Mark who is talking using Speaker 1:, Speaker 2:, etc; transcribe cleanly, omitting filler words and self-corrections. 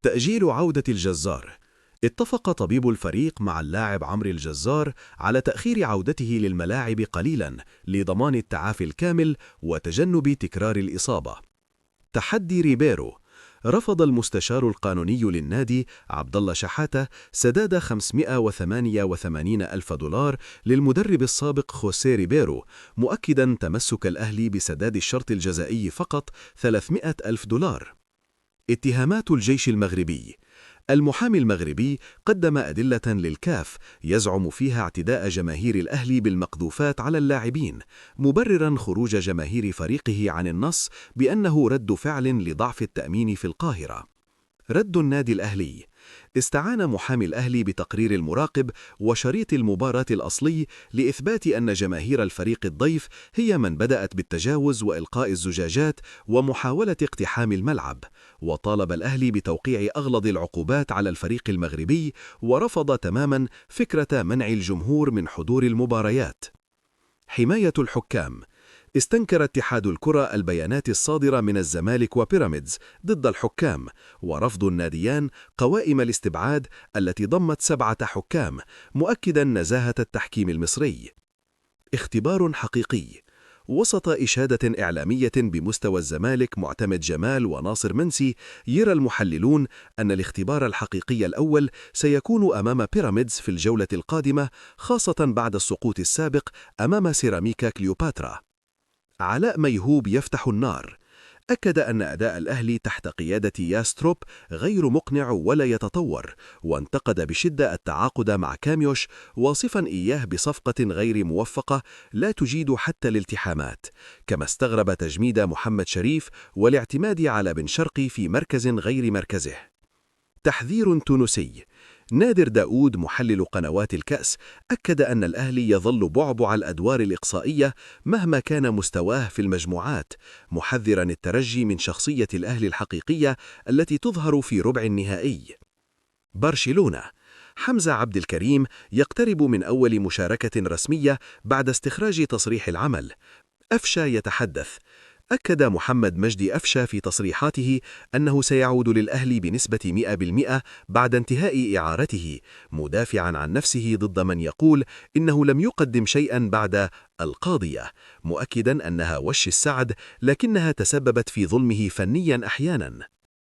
Speaker 1: تأجيل عودة الجزار. اتفق طبيب الفريق مع اللاعب عمرو الجزار على تأخير عودته للملاعب قليلاً لضمان التعافي الكامل وتجنب تكرار الإصابة. تحدي ريبيرو. رفض المستشار القانوني للنادي عبدالله شحاتة سداد 588 ألف دولار للمدرب السابق خوسيه ريبيرو، مؤكداً تمسك الأهلي بسداد الشرط الجزائي فقط 300 ألف دولار. اتهامات الجيش المغربي. المحامي المغربي قدم أدلة للكاف يزعم فيها اعتداء جماهير الأهلي بالمقذوفات على اللاعبين، مبرراً خروج جماهير فريقه عن النص بأنه رد فعل لضعف التأمين في القاهرة. رد النادي الأهلي. استعان محامي الأهلي بتقرير المراقب وشريط المباراة الأصلي لإثبات أن جماهير الفريق الضيف هي من بدأت بالتجاوز وإلقاء الزجاجات ومحاولة اقتحام الملعب، وطالب الأهلي بتوقيع أغلظ العقوبات على الفريق المغربي، ورفض تماماً فكرة منع الجمهور من حضور المباريات. حماية الحكام. استنكر اتحاد الكرة البيانات الصادرة من الزمالك وبيراميدز ضد الحكام، ورفض الناديان قوائم الاستبعاد التي ضمت 7 حكام، مؤكداً نزاهة التحكيم المصري. اختبار حقيقي. وسط إشادة إعلامية بمستوى الزمالك معتمد جمال وناصر منسي، يرى المحللون أن الاختبار الحقيقي الأول سيكون أمام بيراميدز في الجولة القادمة، خاصة بعد السقوط السابق أمام سيراميكا كليوباترا. علاء ميهوب يفتح النار. أكد أن أداء الأهلي تحت قيادة ياستروب غير مقنع ولا يتطور، وانتقد بشدة التعاقد مع كاميوش، واصفا إياه بصفقة غير موفقة لا تجيد حتى الالتحامات، كما استغرب تجميد محمد شريف والاعتماد على بن شرقي في مركز غير مركزه. تحذير تونسي. نادر داود محلل قنوات الكأس أكد أن الأهلي يظل بعبع الأدوار الإقصائية مهما كان مستواه في المجموعات، محذراً الترجي من شخصية الأهلي الحقيقية التي تظهر في ربع النهائي. برشلونة. حمزة عبد الكريم يقترب من أول مشاركة رسمية بعد استخراج تصريح العمل. أفشا يتحدث. أكد محمد مجدي أفشا في تصريحاته أنه سيعود للأهلي بنسبة 100% بعد انتهاء إعارته، مدافعاً عن نفسه ضد من يقول إنه لم يقدم شيئاً بعد القاضية، مؤكداً أنها وش السعد لكنها تسببت في ظلمه فنياً أحياناً.